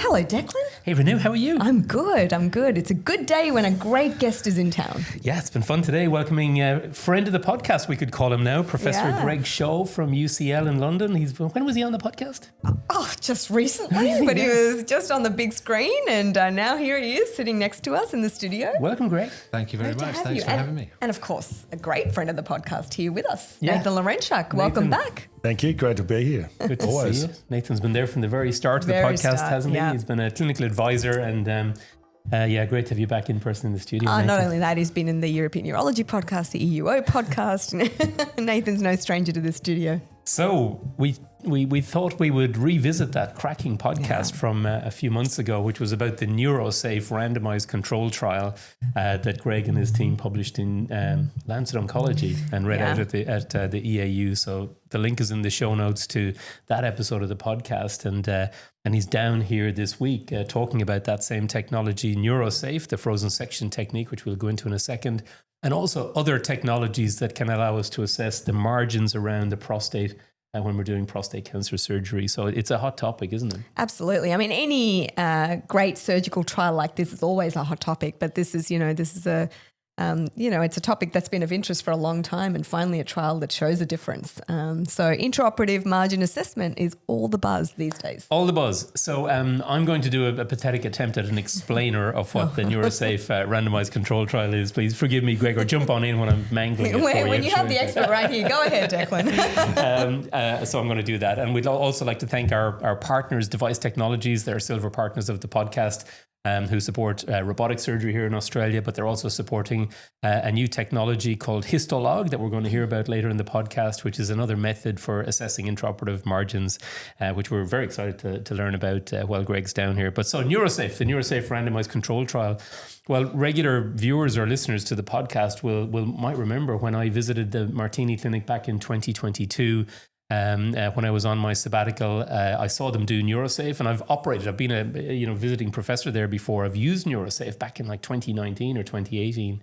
Hello, Declan. Hey, Renew, how are you? I'm good. It's a good day when a great guest is in town. Yeah, it's been fun today welcoming a friend of the podcast, we could call him now, Professor Greg Shaw from UCL in London. When was he on the podcast? Oh, just recently, but he was just on the big screen, and now here he is sitting next to us in the studio. Welcome, Greg. Thank you very much. Thanks for having me. And of course, a great friend of the podcast here with us, Nathan Lawrentschuk. Welcome back. Thank you. Great to be here. Good to see you. Nathan's been there from the very start of the podcast, hasn't he? He's been a clinical advisor and great to have you back in person in the studio. Not only that, he's been in the European Urology podcast, the EUO podcast. Nathan's no stranger to the studio. So we thought we would revisit that cracking podcast from a few months ago, which was about the Neurosafe randomized control trial that Greg and his team published in Lancet Oncology and read out at the EAU. So the link is in the show notes to that episode of the podcast. And he's down here this week talking about that same technology, Neurosafe, the frozen section technique, which we'll go into in a second, and also other technologies that can allow us to assess the margins around the prostate when we're doing prostate cancer surgery. So it's a hot topic, isn't it? Absolutely. I mean, any great surgical trial like this is always a hot topic, but this is a it's a topic that's been of interest for a long time, and finally a trial that shows a difference. So intra-operative margin assessment is all the buzz these days. All the buzz. So I'm going to do a pathetic attempt at an explainer of what the Neurosafe randomized control trial is. Please forgive me, Greg, or jump on in when I'm mangling it for you. When you have the expert right here, go ahead, Declan. So I'm going to do that. And we'd also like to thank our partners, Device Technologies. They're silver partners of the podcast. Who support robotic surgery here in Australia, but they're also supporting a new technology called Histolog that we're going to hear about later in the podcast, which is another method for assessing intraoperative margins, which we're very excited to learn about while Greg's down here. But so Neurosafe, the Neurosafe randomized control trial. Well, regular viewers or listeners to the podcast might remember when I visited the Martini Clinic back in 2022. When I was on my sabbatical, I saw them do Neurosafe, and I've been a visiting professor there before. I've used Neurosafe back in like 2019 or 2018.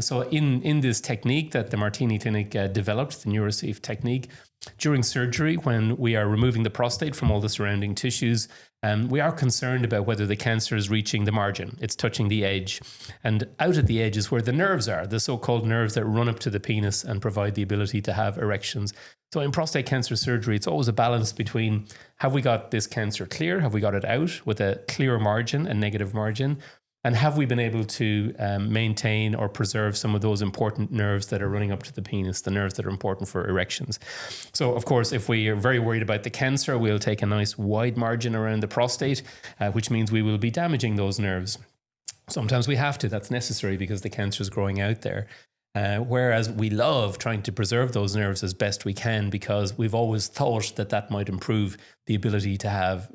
So in this technique that the Martini Clinic developed, the Neurosafe technique, during surgery, when we are removing the prostate from all the surrounding tissues, we are concerned about whether the cancer is reaching the margin. It's touching the edge. And out at the edge is where the nerves are, the so-called nerves that run up to the penis and provide the ability to have erections. So in prostate cancer surgery, it's always a balance between, have we got this cancer clear? Have we got it out with a clear margin, a negative margin? And have we been able to maintain or preserve some of those important nerves that are running up to the penis, the nerves that are important for erections? So, of course, if we are very worried about the cancer, we'll take a nice wide margin around the prostate, which means we will be damaging those nerves. Sometimes we have to. That's necessary because the cancer is growing out there. Whereas we love trying to preserve those nerves as best we can because we've always thought that might improve the ability to have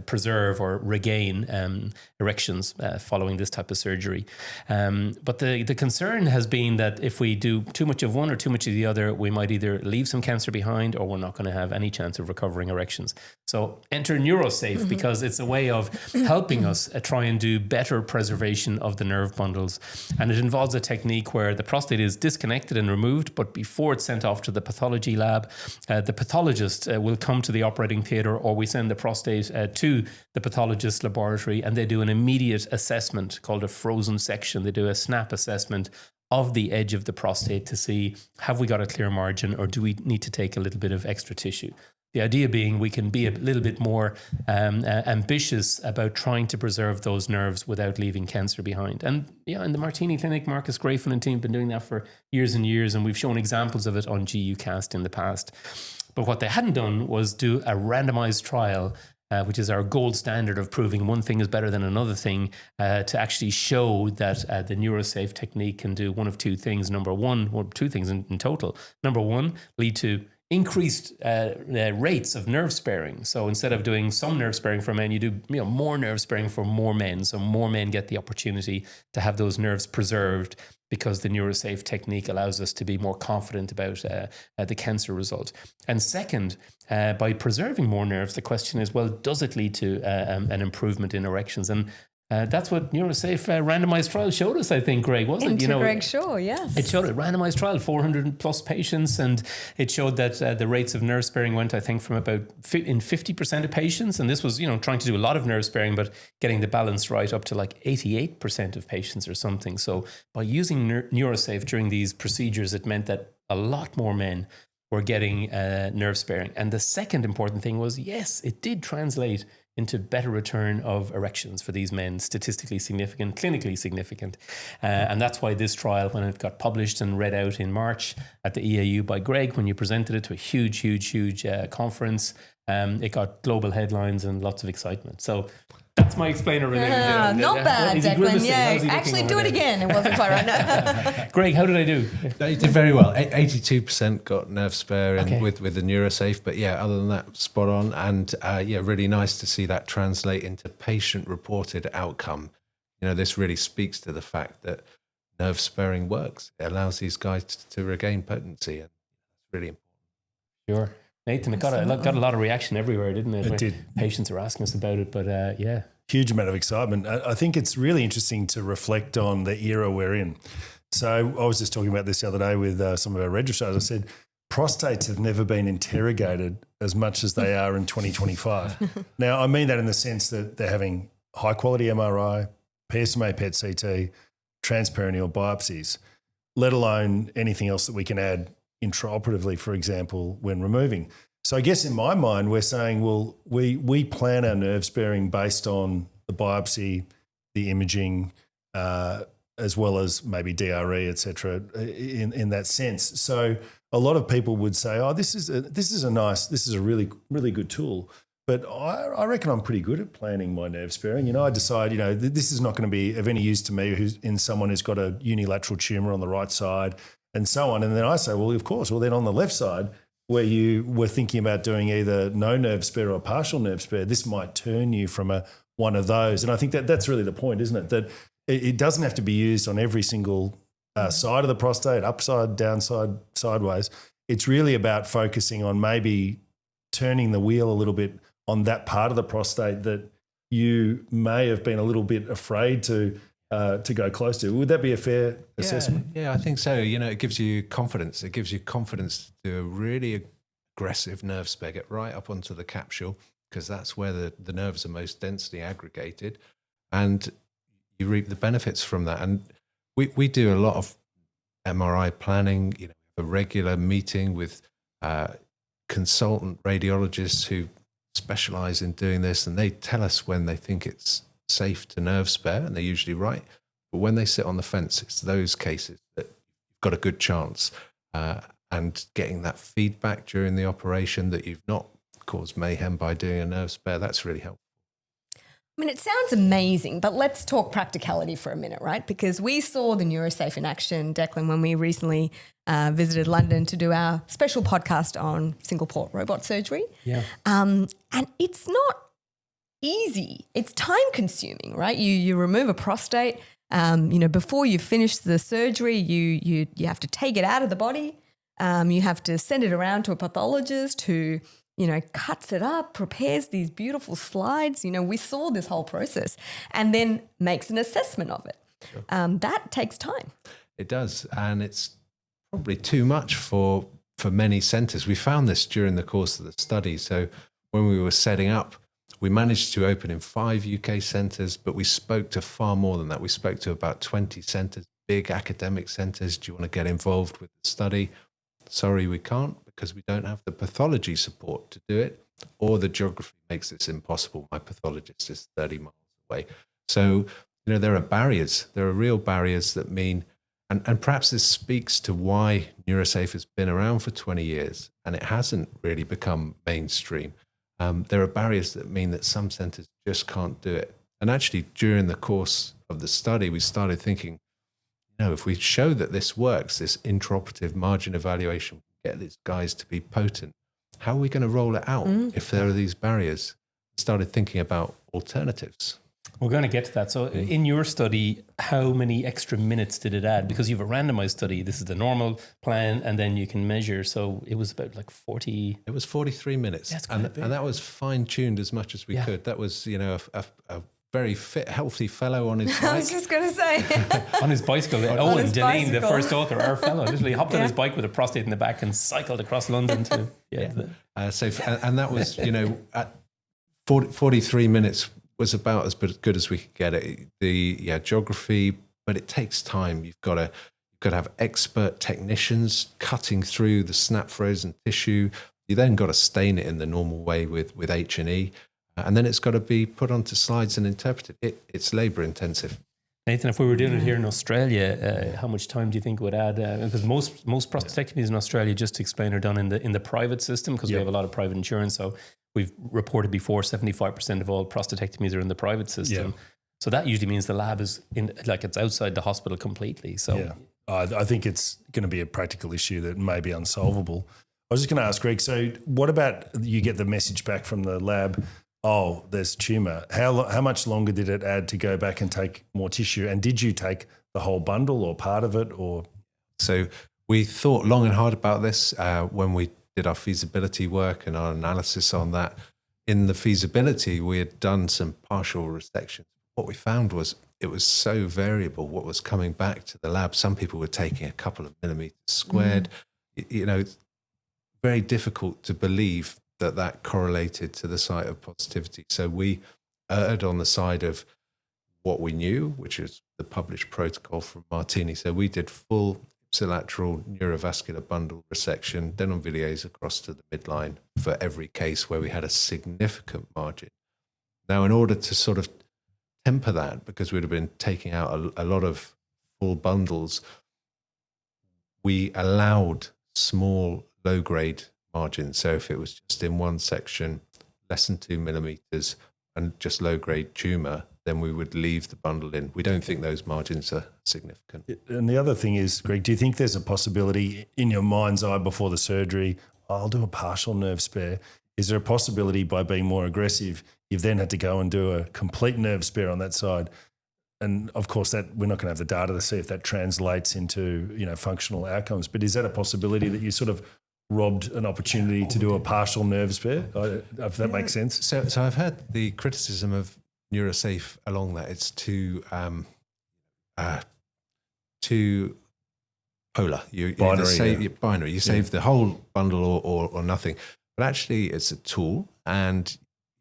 preserve or regain erections following this type of surgery. But the concern has been that if we do too much of one or too much of the other, we might either leave some cancer behind or we're not going to have any chance of recovering erections. So enter Neurosafe because it's a way of helping us try and do better preservation of the nerve bundles. And it involves a technique where the prostate is disconnected and removed, but before it's sent off to the pathology lab, the pathologist will come to the operating theatre, or we send the prostate to the pathologist's laboratory, and they do an immediate assessment called a frozen section. They do a snap assessment of the edge of the prostate to see, have we got a clear margin or do we need to take a little bit of extra tissue? The idea being we can be a little bit more ambitious about trying to preserve those nerves without leaving cancer behind. And in the Martini Clinic, Marcus Grafin and team have been doing that for years and years, and we've shown examples of it on GUcast in the past. But what they hadn't done was do a randomized trial, which is our gold standard of proving one thing is better than another thing, to actually show that the Neurosafe technique can do one of two things. Two things in total. Number one, lead to increased rates of nerve sparing. So instead of doing some nerve sparing for men, you do more nerve sparing for more men. So more men get the opportunity to have those nerves preserved because the Neurosafe technique allows us to be more confident about the cancer result. And second, by preserving more nerves, the question is, well, does it lead to an improvement in erections? And That's what Neurosafe randomized trial showed us, I think, Greg, wasn't it? Greg Shaw, yes. It showed a randomized trial, 400 plus patients, and it showed that the rates of nerve sparing went, I think, from about in 50% of patients. And this was, trying to do a lot of nerve sparing, but getting the balance right up to like 88% of patients or something. So by using Neurosafe during these procedures, it meant that a lot more men were getting nerve sparing. And the second important thing was, yes, it did translate into better return of erections for these men, statistically significant, clinically significant. And that's why this trial, when it got published and read out in March at the EAU by Greg, when you presented it to a huge conference, it got global headlines and lots of excitement. So that's my explainer. Not bad, Declan. Yeah, actually do it again. It wasn't quite right. No. Greg, how did I do? No, you did very well. 82% got nerve sparing with the Neurosafe. But yeah, other than that, spot on. And really nice to see that translate into patient-reported outcome. This really speaks to the fact that nerve sparing works. It allows these guys to regain potency. And it's really important. Sure. Nathan, it got a lot of reaction everywhere, didn't it? It did. Patients are asking us about it, but yeah. Huge amount of excitement. I think it's really interesting to reflect on the era we're in. So I was just talking about this the other day with some of our registrars. I said, prostates have never been interrogated as much as they are in 2025. Now, I mean that in the sense that they're having high-quality MRI, PSMA PET-CT, transperineal biopsies, let alone anything else that we can add intra-operatively, for example, when removing. So I guess in my mind, we're saying, well, we plan our nerve sparing based on the biopsy, the imaging, as well as maybe DRE, et cetera, in that sense. So a lot of people would say, oh, this is a really, really good tool. But I reckon I'm pretty good at planning my nerve sparing. I decide, this is not going to be of any use to me who's in someone who's got a unilateral tumour on the right side, and so on. And then I say, well, of course. Well, then on the left side, where you were thinking about doing either no nerve spare or partial nerve spare, this might turn you from one of those. And I think that's really the point, isn't it? That it doesn't have to be used on every single side of the prostate, upside, downside, sideways. It's really about focusing on maybe turning the wheel a little bit on that part of the prostate that you may have been a little bit afraid to go close to. Would that be a fair assessment? Yeah, I think so. It gives you confidence. It gives you confidence to do a really aggressive nerve spare, get right up onto the capsule, because that's where the nerves are most densely aggregated, and you reap the benefits from that. And we do a lot of MRI planning, a regular meeting with consultant radiologists who specialize in doing this, and they tell us when they think it's safe to nerve spare, and they're usually right. But when they sit on the fence, it's those cases that you've got a good chance. And getting that feedback during the operation that you've not caused mayhem by doing a nerve spare, that's really helpful. I mean, it sounds amazing, but let's talk practicality for a minute, right? Because we saw the Neurosafe in action, Declan, when we recently visited London to do our special podcast on single port robot surgery. Yeah. And it's not easy. It's time consuming, right? You remove a prostate, before you finish the surgery, you have to take it out of the body. You have to send it around to a pathologist who, cuts it up, prepares these beautiful slides. We saw this whole process and then makes an assessment of it. Sure. That takes time. It does. And it's probably too much for many centres. We found this during the course of the study. So when we were setting up, we managed to open in 5 UK centres, but we spoke to far more than that. We spoke to about 20 centres, big academic centres. Do you want to get involved with the study? Sorry, we can't, because we don't have the pathology support to do it, or the geography makes this impossible. My pathologist is 30 miles away. So, there are barriers. There are real barriers that mean, and perhaps this speaks to why Neurosafe has been around for 20 years and it hasn't really become mainstream. There are barriers that mean that some centres just can't do it. And actually, during the course of the study, we started thinking, if we show that this works, this intraoperative margin evaluation, get these guys to be potent, how are we going to roll it out if there are these barriers? Started thinking about alternatives. We're going to get to that. So in your study, how many extra minutes did it add? Because you have a randomized study. This is the normal plan, and then you can measure. So it was about like 40. It was 43 minutes. That's and that was fine-tuned as much as we could. That was, a very fit, healthy fellow on his bike. I was just going to say. On his bicycle. Owen his Deneen, the bicycle. first author, our fellow, literally hopped on his bike with a prostate in the back and cycled across London to... And that was, at 43 minutes was about as good as we could get it. The geography, but it takes time. You've got to have expert technicians cutting through the snap frozen tissue. You then got to stain it in the normal way with H&E. And then it's got to be put onto slides and interpreted. It's labour intensive. Nathan, if we were doing it here in Australia, how much time do you think it would add? Because most prostatectomies in Australia, just to explain, are done in the private system because we have a lot of private insurance. So we've reported before 75% of all prostatectomies are in the private system. Yeah. So that usually means the lab is it's outside the hospital completely. So I think it's going to be a practical issue that may be unsolvable. I was just going to ask Greg, so what about you get the message back from the lab, oh, there's tumour. How much longer did it add to go back and take more tissue? And did you take the whole bundle or part of it? Or So we thought long and hard about this when we did our feasibility work and our analysis on that. In the feasibility, we had done some partial resection. What we found was it was so variable what was coming back to the lab. Some people were taking a couple of millimeters squared. It's very difficult to believe that correlated to the site of positivity. So we erred on the side of what we knew, which is the published protocol from Martini. So we did full ipsilateral neurovascular bundle resection, Denon-Villiers across to the midline for every case where we had a significant margin. Now, in order to sort of temper that, because we'd have been taking out a lot of full bundles, we allowed small, low-grade margins. So if it was just in one section, less than 2 millimeters, and just low-grade tumour, then we would leave the bundle in. We don't think those margins are significant. And the other thing is, Greg, do you think there's a possibility in your mind's eye before the surgery, I'll do a partial nerve spare? Is there a possibility by being more aggressive, you've then had to go and do a complete nerve spare on that side? And of course, that we're not going to have the data to see if that translates into functional outcomes. But is that a possibility that you sort of robbed an opportunity to do a partial nerve spare? If that makes sense. So I've heard the criticism of Neurosafe along that. It's too polar. You binary. You save the whole bundle or nothing. But actually, it's a tool, and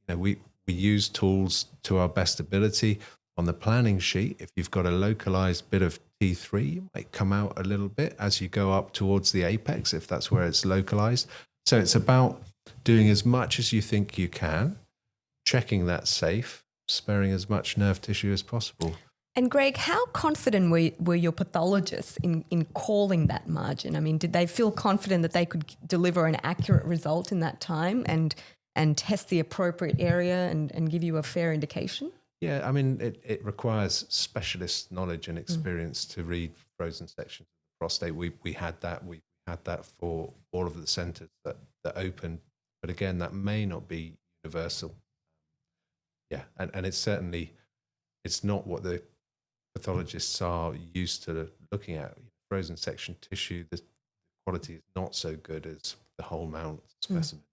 we use tools to our best ability. On the planning sheet, if you've got a localized bit of T3, you might come out a little bit as you go up towards the apex, if that's where it's localized. So it's about doing as much as you think you can, checking that's safe, sparing as much nerve tissue as possible. And Greg, how confident were your pathologists in calling that margin? I mean, did they feel confident that they could deliver an accurate result in that time and test the appropriate area and give you a fair indication? Yeah, I mean, it requires specialist knowledge and experience to read frozen sections of the prostate. We had that. We had that for all of the centres that opened. But again, that may not be universal. Yeah, and it's certainly, it's not what the pathologists are used to looking at. Frozen section tissue, the quality is not so good as the whole mount specimen.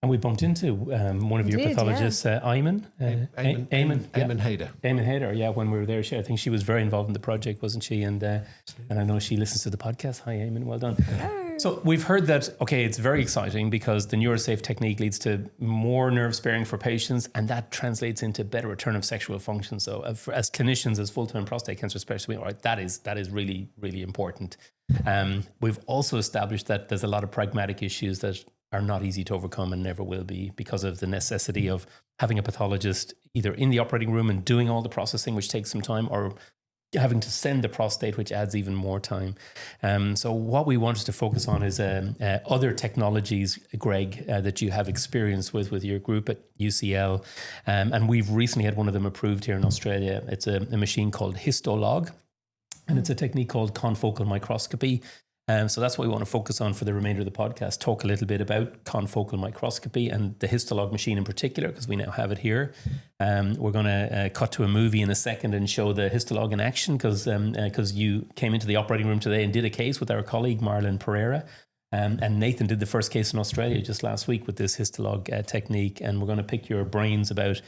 And we bumped into one of your pathologists, Eamon Hayder. Eamon Hayder, when we were there. I think she was very involved in the project, wasn't she? And I know she listens to the podcast. Hi, Eamon, well done. Hello. So we've heard that, it's very exciting because the Neurosafe technique leads to more nerve sparing for patients, and that translates into better return of sexual function. So as clinicians, as full-time prostate cancer specialists, that is really, really important. We've also established that there's a lot of pragmatic issues that are not easy to overcome and never will be because of the necessity of having a pathologist either in the operating room and doing all the processing, which takes some time, or having to send the prostate, which adds even more time. So what we wanted to focus on is other technologies, Greg, that you have experience with your group at UCL. And we've recently had one of them approved here in Australia. It's a machine called Histolog, and it's a technique called confocal microscopy. So that's what we want to focus on for the remainder of the podcast. Talk a little bit about confocal microscopy and the Histolog machine in particular, because we now have it here. We're going to cut to a movie in a second and show the Histolog in action, because you came into the operating room today and did a case with our colleague Marlon Pereira. And Nathan did the first case in Australia just last week with this Histolog technique, and we're going to pick your brains about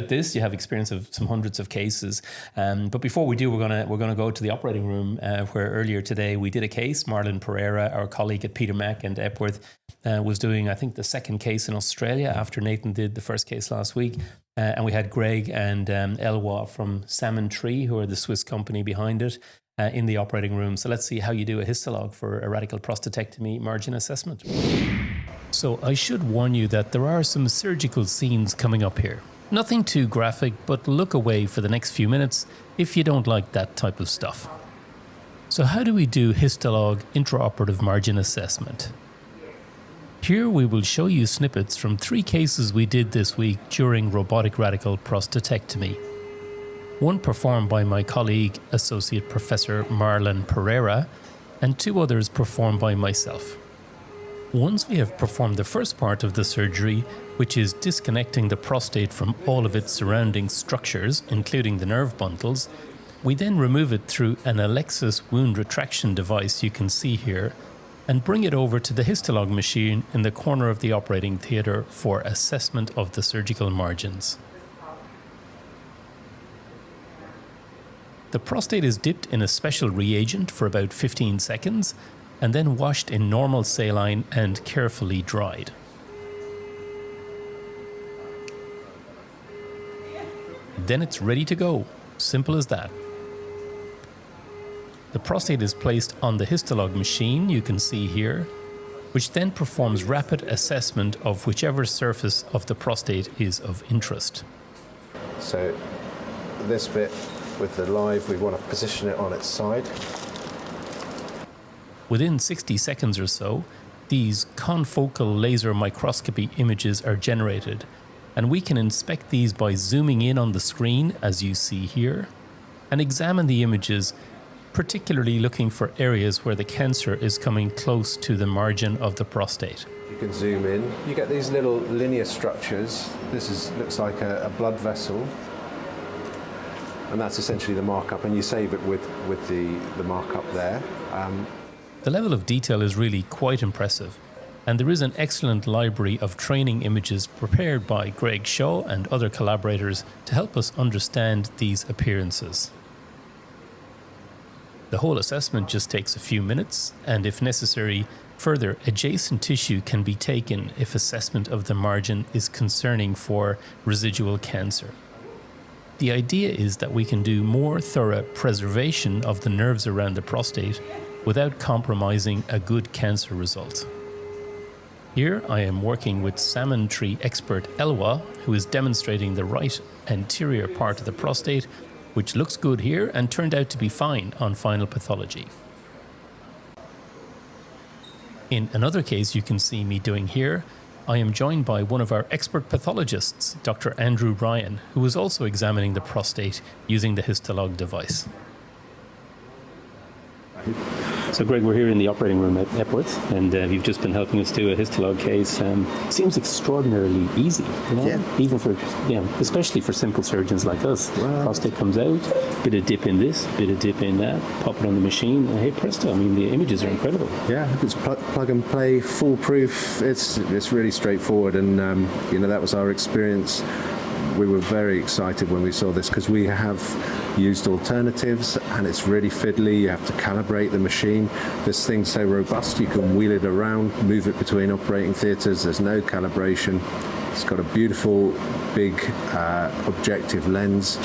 this. You have experience of some hundreds of cases, but before we do, we're going to go to the operating room where earlier today we did a case. Marlon Pereira, our colleague at Peter Mac and Epworth, was doing, I think, the second case in Australia after Nathan did the first case last week. And we had Greg and Elwa from Salmon Tree, who are the Swiss company behind it, in the operating room. So let's see how you do a histolog for a radical prostatectomy margin assessment. So I should warn you that there are some surgical scenes coming up here. Nothing too graphic, but look away for the next few minutes if you don't like that type of stuff. So how do we do histolog intraoperative margin assessment? Here we will show you snippets from 3 cases we did this week during robotic radical prostatectomy. One performed by my colleague, Associate Professor Marlon Pereira, and 2 others performed by myself. Once we have performed the first part of the surgery, which is disconnecting the prostate from all of its surrounding structures, including the nerve bundles, we then remove it through an Alexis wound retraction device you can see here, and bring it over to the histolog machine in the corner of the operating theatre for assessment of the surgical margins. The prostate is dipped in a special reagent for about 15 seconds and then washed in normal saline and carefully dried. Then it's ready to go. Simple as that. The prostate is placed on the histolog machine you can see here, which then performs rapid assessment of whichever surface of the prostate is of interest. So this bit with the live, we want to position it on its side. Within 60 seconds or so, these confocal laser microscopy images are generated, and we can inspect these by zooming in on the screen, as you see here, and examine the images, particularly looking for areas where the cancer is coming close to the margin of the prostate. You can zoom in. You get these little linear structures. This looks like a blood vessel. And that's essentially the markup, and you save it with the markup there. The level of detail is really quite impressive, and there is an excellent library of training images prepared by Greg Shaw and other collaborators to help us understand these appearances. The whole assessment just takes a few minutes, and if necessary, further adjacent tissue can be taken if assessment of the margin is concerning for residual cancer. The idea is that we can do more thorough preservation of the nerves around the prostate without compromising a good cancer result. Here I am working with Salmon Tree expert Elwa, who is demonstrating the right anterior part of the prostate, which looks good here and turned out to be fine on final pathology. In another case you can see me doing here, I am joined by one of our expert pathologists, Dr. Andrew Ryan, who is also examining the prostate using the histolog device. So Greg, we're here in the operating room at Epworth, and you've just been helping us do a histolog case. Seems extraordinarily easy, you know? Yeah. Even for, especially for simple surgeons like us. Wow. Prostate comes out, bit of dip in this, bit of dip in that, pop it on the machine, and hey presto, I mean, the images are incredible. Yeah, it's plug and play, foolproof. It's really straightforward, and that was our experience. We were very excited when we saw this because we have used alternatives and it's really fiddly. You have to calibrate the machine. This thing's so robust you can wheel it around, move it between operating theatres. There's no calibration. It's got a beautiful big objective lens.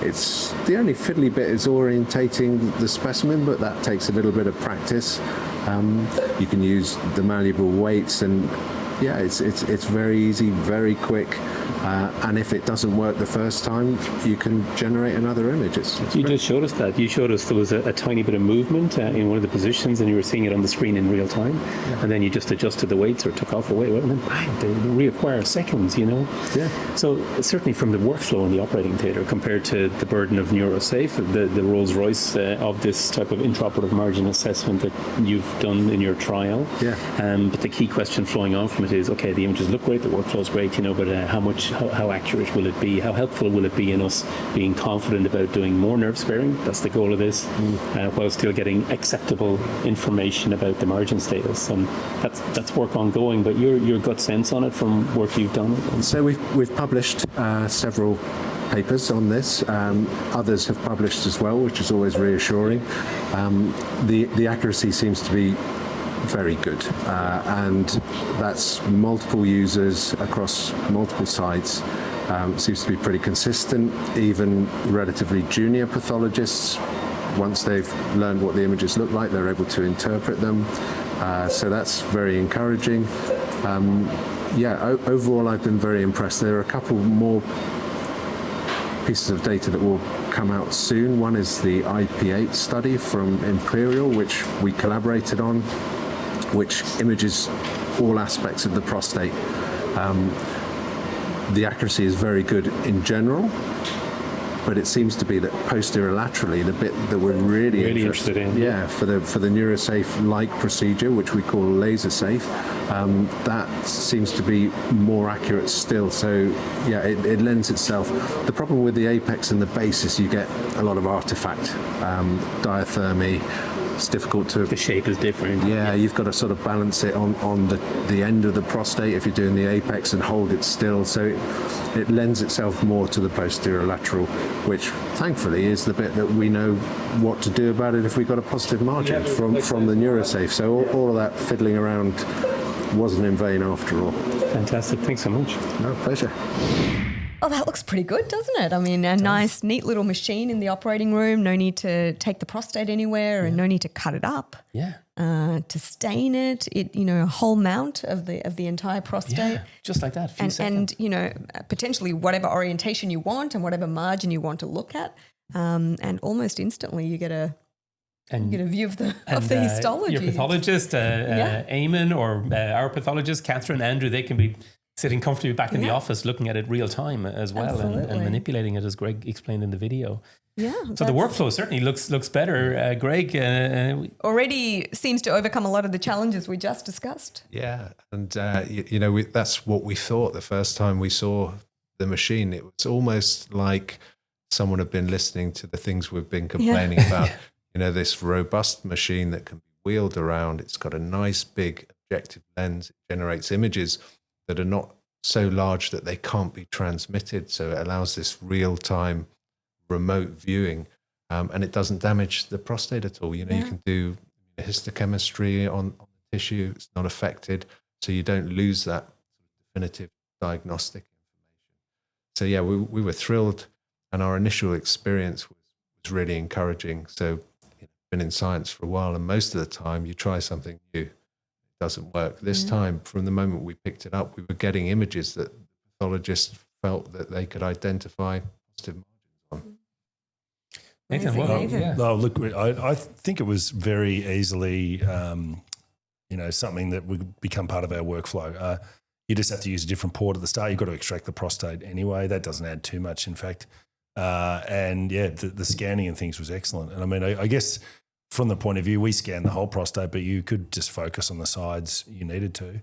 It's the only fiddly bit is orientating the specimen, but that takes a little bit of practice. You can use the malleable weights, and yeah, it's very easy, very quick. And if it doesn't work the first time, you can generate another image. You just showed us that. You showed us there was a tiny bit of movement in one of the positions, and you were seeing it on the screen in real time. Yeah. And then you just adjusted the weights or took off a weight, and then bang, they reacquire seconds, you know? Yeah. So certainly from the workflow in the operating theatre compared to the burden of Neurosafe, the Rolls Royce of this type of intraoperative margin assessment that you've done in your trial. Yeah. But the key question flowing on from ultimate is, okay, the images look great, the workflow's great, but how accurate will it be? How helpful will it be in us being confident about doing more nerve sparing? That's the goal of this, while still getting acceptable information about the margin status. And that's work ongoing, but your gut sense on it from work you've done? So we've published several papers on this. Others have published as well, which is always reassuring. The accuracy seems to be very good, and that's multiple users across multiple sites. Seems to be pretty consistent. Even relatively junior pathologists, once they've learned what the images look like, they're able to interpret them. So that's very encouraging. Overall, I've been very impressed. There are a couple more pieces of data that will come out soon. One is the IP8 study from Imperial, which we collaborated on, which images all aspects of the prostate. The accuracy is very good in general, but it seems to be that posterolaterally, the bit that we're really interested in, for the Neurosafe-like procedure, which we call Lasersafe, that seems to be more accurate still. So it lends itself. The problem with the apex and the base is you get a lot of artifact, diathermy. It's difficult to... The shape is different. Yeah, you've got to sort of balance it on the end of the prostate if you're doing the apex and hold it still. So it lends itself more to the posterolateral, which thankfully is the bit that we know what to do about it if we got a positive margin from the Neurosafe. So all of that fiddling around wasn't in vain after all. Fantastic. Thanks so much. No, pleasure. Oh, that looks pretty good, doesn't it? I mean, a nice, neat little machine in the operating room. No need to take the prostate anywhere, and no need to cut it up. Yeah. To stain it. A whole mount of the entire prostate. Yeah, just like that. And potentially whatever orientation you want and whatever margin you want to look at, and almost instantly you get a view of the histology. Your pathologist, Eamon, or our pathologist, Catherine, Andrew, they can be sitting comfortably back in the office looking at it real time as well, and manipulating it, as Greg explained in the video. Yeah. So the workflow certainly looks better. Greg already seems to overcome a lot of the challenges we just discussed. Yeah, and that's what we thought the first time we saw the machine. It was almost like someone had been listening to the things we've been complaining about. This robust machine that can be wheeled around. It's got a nice big objective lens. It generates images that are not so large that they can't be transmitted. So it allows this real-time remote viewing, and it doesn't damage the prostate at all. You can do histochemistry on the tissue. It's not affected, so you don't lose that definitive diagnostic information. So we were thrilled, and our initial experience was really encouraging. So been in science for a while, and most of the time you try something new, doesn't work. This time, from the moment we picked it up, we were getting images that pathologists felt that they could identify positive margins on. Nathan, No, look, I think it was very easily, something that would become part of our workflow. You just have to use a different port at the start. You've got to extract the prostate anyway. That doesn't add too much, in fact. The scanning and things was excellent. And I mean, I guess from the point of view, we scanned the whole prostate, but you could just focus on the sides you needed to.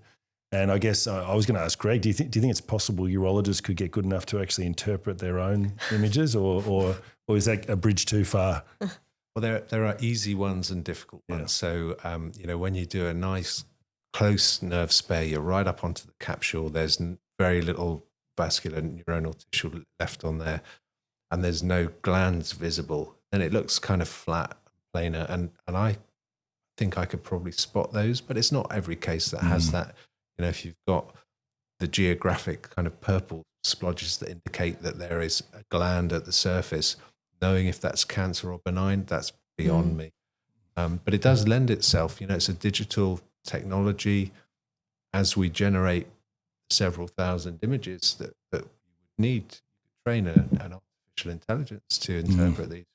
And I guess I was going to ask Greg, do you think it's possible urologists could get good enough to actually interpret their own images, or is that a bridge too far? Well, there are easy ones and difficult ones. So, when you do a nice close nerve spare, you're right up onto the capsule. There's very little vascular neuronal tissue left on there, and there's no glands visible. And it looks kind of flat, planar, and I think I could probably spot those, but it's not every case that has that. If you've got the geographic kind of purple splodges that indicate that there is a gland at the surface, knowing if that's cancer or benign, that's beyond me. But it does lend itself, it's a digital technology. As we generate several thousand images that you would need to train an artificial intelligence to interpret these.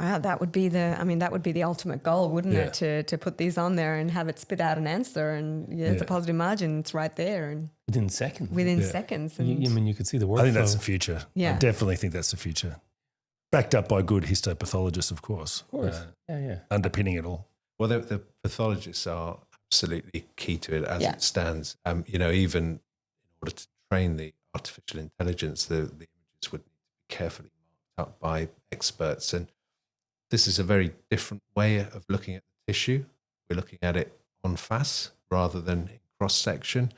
Wow, that would be the ultimate goal, wouldn't it? To put these on there and have it spit out an answer, and it's a positive margin. It's right there, and within seconds. Seconds. And you could see the workflow. I think that's the future. Yeah. I definitely think that's the future. Backed up by good histopathologists, of course. Of course. Underpinning it all. Well, the pathologists are absolutely key to it as it stands. Even in order to train the artificial intelligence, the images would need to be carefully marked up by experts. And this is a very different way of looking at the tissue. We're looking at it en face rather than in cross-section.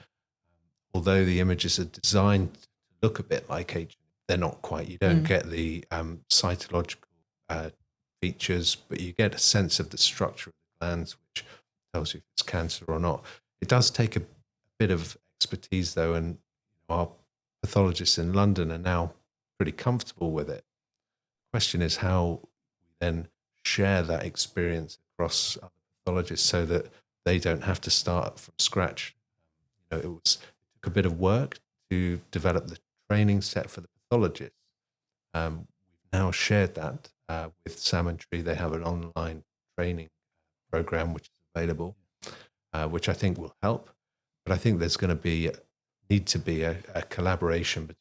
Although the images are designed to look a bit like H, they're not quite. You don't get the cytological features, but you get a sense of the structure of the glands, which tells you if it's cancer or not. It does take a bit of expertise, though, and our pathologists in London are now pretty comfortable with it. The question is how we then share that experience across other pathologists so that they don't have to start from scratch. It took a bit of work to develop the training set for the pathologists. We've now shared that with Salmon Tree. They have an online training program which is available, which I think will help. But I think there's going to need to be a collaboration between.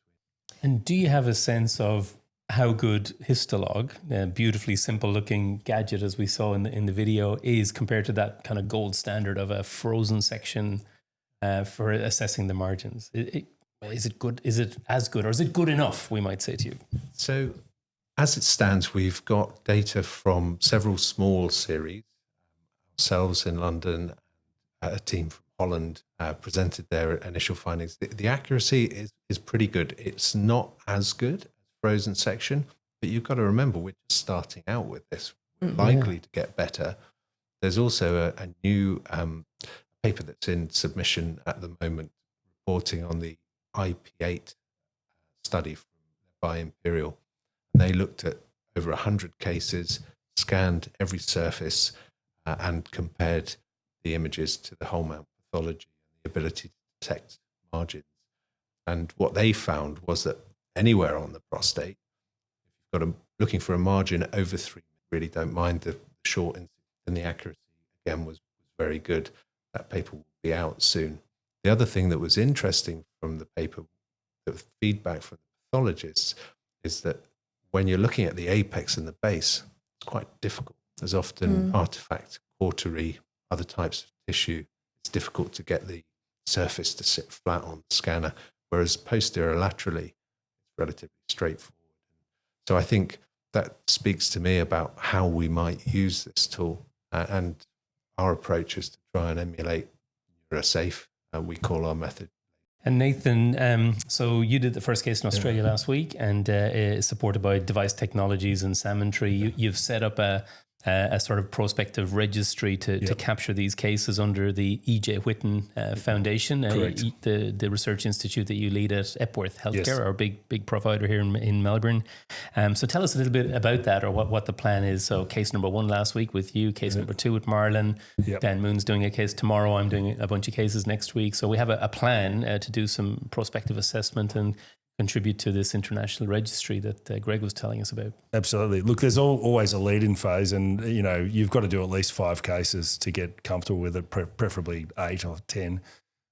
And do you have a sense of how good Histolog, a beautifully simple looking gadget as we saw in the video, is compared to that kind of gold standard of a frozen section for assessing the margins? Is it good? Is it as good, or is it good enough, we might say to you? So as it stands, we've got data from several small series. Ourselves in London, a team from Holland presented their initial findings. The accuracy is pretty good. It's not as good as frozen section, but you've got to remember we're just starting out with this. We're likely to get better. There's also a new paper that's in submission at the moment reporting on the IP8 study by Imperial. They looked at over 100 cases, scanned every surface, and compared the images to the whole mount pathology and the ability to detect margins. And what they found was that anywhere on the prostate, if you've got looking for a margin over 3, really don't mind the short, and the accuracy again was very good. That paper will be out soon. The other thing that was interesting from the paper, the feedback from the pathologists, is that when you're looking at the apex and the base, it's quite difficult. There's often artifact, cautery, other types of tissue. It's difficult to get the surface to sit flat on the scanner, whereas posterior laterally, it's relatively straightforward. So I think that speaks to me about how we might use this tool. And our approach is to try and emulate Neurosafe, we call our method. And Nathan, so you did the first case in Australia last week, and supported by Device Technologies and Salmon Tree. You've set up a sort of prospective registry to capture these cases under the E.J. Whitten Foundation, the research institute that you lead at Epworth Healthcare, our big provider here in Melbourne. So tell us a little bit about that, or what the plan is. So case number 1 last week with you, case number 2 with Marlon. Dan Moon's doing a case tomorrow. I'm doing a bunch of cases next week. So we have a plan to do some prospective assessment and contribute to this international registry that Greg was telling us about. Absolutely. Look, there's always a lead-in phase, and you've got to do at least 5 cases to get comfortable with it, preferably 8 or 10.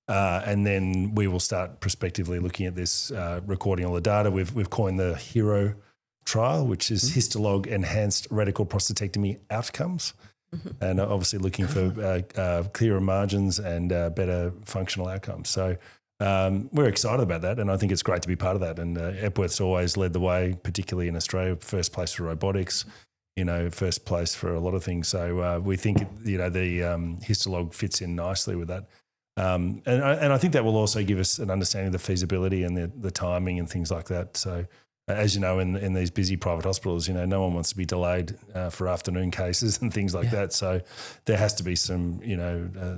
And then we will start prospectively looking at this, recording all the data. We've coined the HERO trial, which is Histolog Enhanced Radical Prostatectomy Outcomes, and obviously looking for clearer margins and better functional outcomes. So we're excited about that, and I think it's great to be part of that. And Epworth's always led the way, particularly in Australia, first place for robotics, first place for a lot of things. So we think, the Histolog fits in nicely with that. And I think that will also give us an understanding of the feasibility and the timing and things like that. So as you know, in these busy private hospitals, no one wants to be delayed for afternoon cases and things like that. So there has to be some,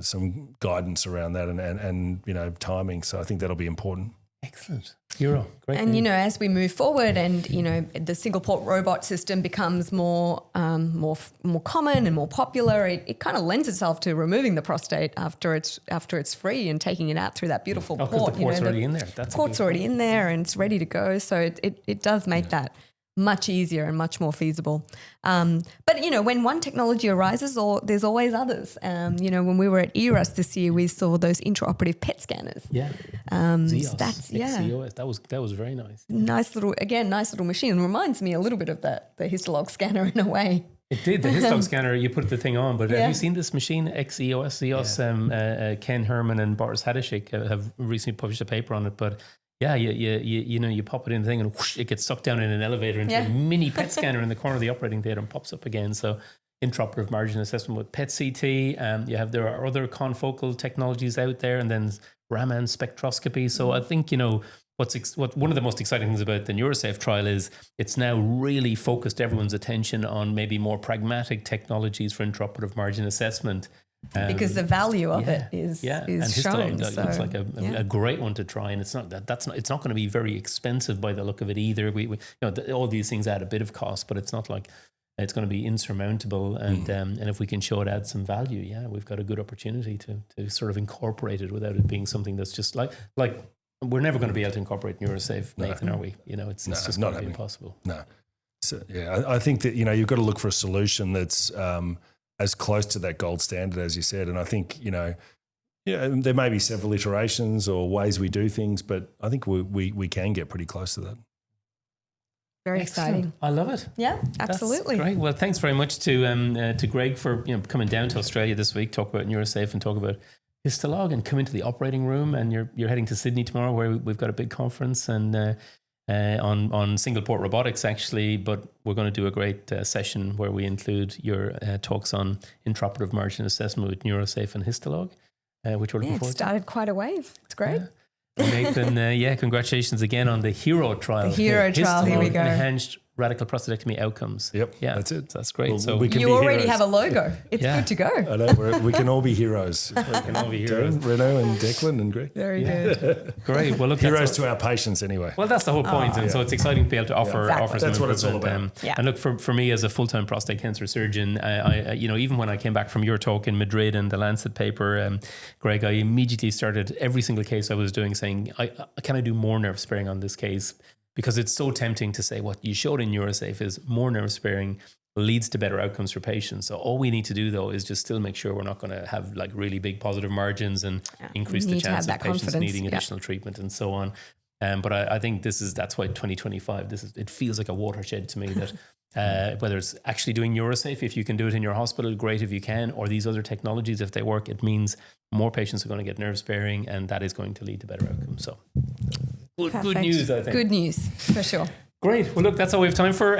some guidance around that and timing. So I think that'll be important. Excellent. Hero. Great. And, as we move forward and, the single port robot system becomes more common and more popular, it kind of lends itself to removing the prostate after it's free and taking it out through that beautiful port. The port's already in there. The port's already in there and it's ready to go. So it does make that much easier and much more feasible. But, when one technology arises, there's always others. When we were at ERAS this year, we saw those intra-operative PET scanners. Yeah. Zeos, that was very nice. Nice little machine. It reminds me a little bit of the Histolog scanner in a way. It did. The Histolog scanner, you put the thing on, but Yeah. have you seen this machine, XEOS? Ken Herman and Boris Hadashik have recently published a paper on it, but yeah, you pop it in the thing and whoosh, it gets sucked down in an elevator into a mini PET scanner in the corner of the operating theatre and pops up again. So intraoperative margin assessment with PET CT. There are other confocal technologies out there, and then Raman spectroscopy. So I think, what one of the most exciting things about the Neurosafe trial is it's now really focused everyone's attention on maybe more pragmatic technologies for intraoperative margin assessment. Because the value of it is and shown. Histolog looks like a great one to try, and it's not going to be very expensive by the look of it either. We all these things add a bit of cost, but it's not like it's going to be insurmountable. And if we can show it adds some value, we've got a good opportunity to sort of incorporate it without it being something that's just like we're never going to be able to incorporate Neurosafe, Nathan, are we? It's just not going to be impossible. No. So I think that you've got to look for a solution that's as close to that gold standard as you said. And I think there may be several iterations or ways we do things, but I think we can get pretty close to that. Very exciting. I love it. Yeah, absolutely. That's great. Well, thanks very much to Greg for coming down to Australia this week, talk about Neurosafe and talk about Histolog, and come into the operating room. And you're heading to Sydney tomorrow, where we've got a big conference and on single port robotics actually. But we're going to do a great session where we include your talks on intraoperative margin assessment with Neurosafe and Histolog, which we're looking forward to. It started quite a wave. It's great. Yeah. Nathan, congratulations again on the HERO trial. The HERO trial, here we go. Enhanced radical prostatectomy outcomes. Yep, yeah, that's it. That's great. Well, so we can you be already heroes. have a logo. It's good to go. I know, we can all be heroes. We can all be heroes. Renaud and Declan and Greg. Very good. Great. Well, look, heroes to our patients anyway. Well, that's the whole point. And so it's exciting to be able to offer some That's what it's all about. And look, for me as a full-time prostate cancer surgeon, I even when I came back from your talk in Madrid and the Lancet paper, Greg, I immediately started every single case I was doing saying, can I do more nerve sparing on this case? Because it's so tempting to say what you showed in Neurosafe is more nerve sparing leads to better outcomes for patients. So all we need to do though is just still make sure we're not going to have like really big positive margins and increase the chance of patients needing additional treatment and so on. But I think that's why 2025, it feels like a watershed to me that whether it's actually doing Neurosafe, if you can do it in your hospital, great if you can, or these other technologies, if they work, it means more patients are going to get nerve sparing and that is going to lead to better outcomes. So good news, I think. Good news, for sure. Great. Well, look, that's all we have time for.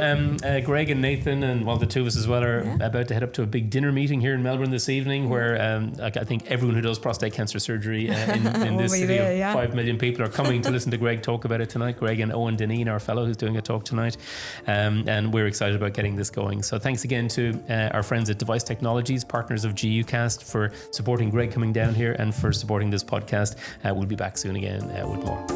Greg and Nathan, and the two of us as well, are about to head up to a big dinner meeting here in Melbourne this evening, where I think everyone who does prostate cancer surgery in this city of 5 million people are coming to listen to Greg talk about it tonight. Greg and Owen Deneen, our fellow who's doing a talk tonight, and we're excited about getting this going. So thanks again to our friends at Device Technologies, partners of GUcast, for supporting Greg coming down here and for supporting this podcast. We'll be back soon again with more.